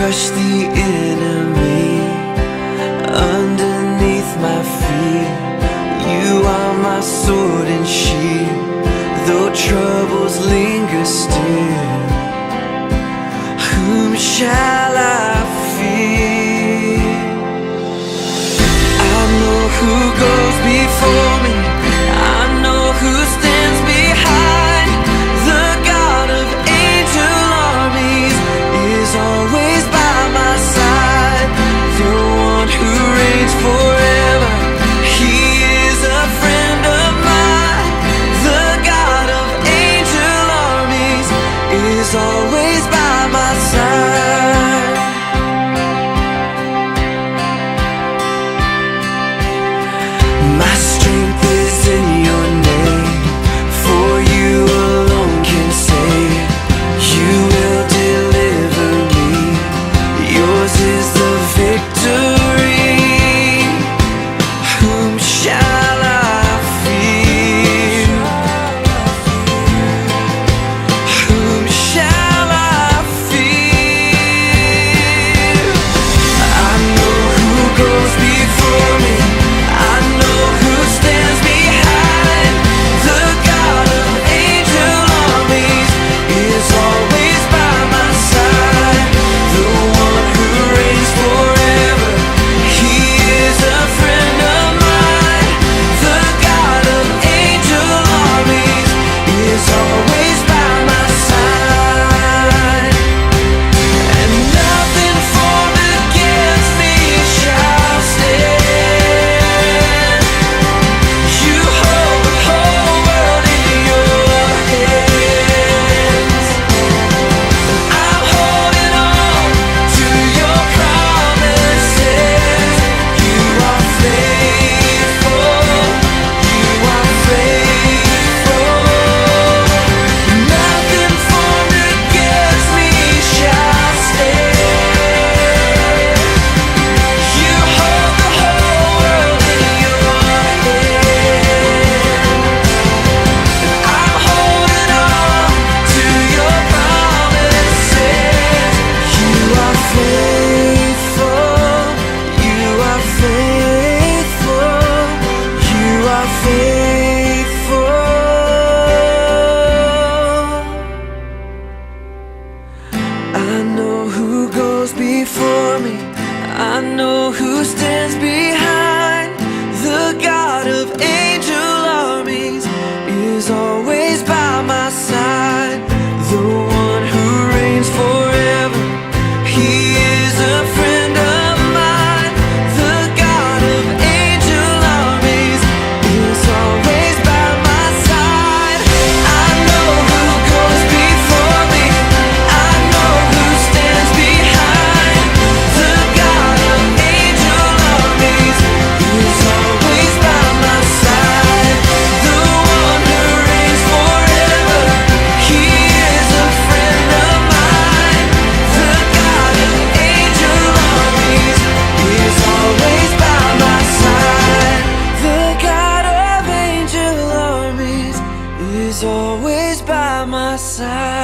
crush the enemy underneath my feet. You are my sword and shield, though troubles linger still. Whom shall I fear? I know who goes before me, I know who stands behind. The God of angel armies is always by my side. The one who reigns forever, he is a friend of mine. The God of angel armies is always by my side. My strength is in your name, for you alone can save. You will deliver me, yours is the victory. Whom shall I fear? Whom shall I fear? I know who goes before me, I know who stands behind. The God of angel armies is always by my side. The one who reigns forever, he is a friend of mine. The God of angel armies is always by my side. And nothing formed against me shall stand. You hold the whole world in your hands. I'm holding on to your promises. You are faithful, you are faithful. Nothing formed against me shall stand. You hold the whole world in your hands. I'm holding on to your promises. You are faithful, you are faithful, you are faithful. I know who goes before me, I know who stands behind. The God of angel armies is always by my side. The one who reigns forever, he is a friend of mine. The God of angel armies is always by my side. I know who goes before me, I know who stands behind. The God of angel armies is always by my side. The one who reigns forever, he is a friend of mine. The God of angel armies is always by my side. The God of angel armies is always by my side.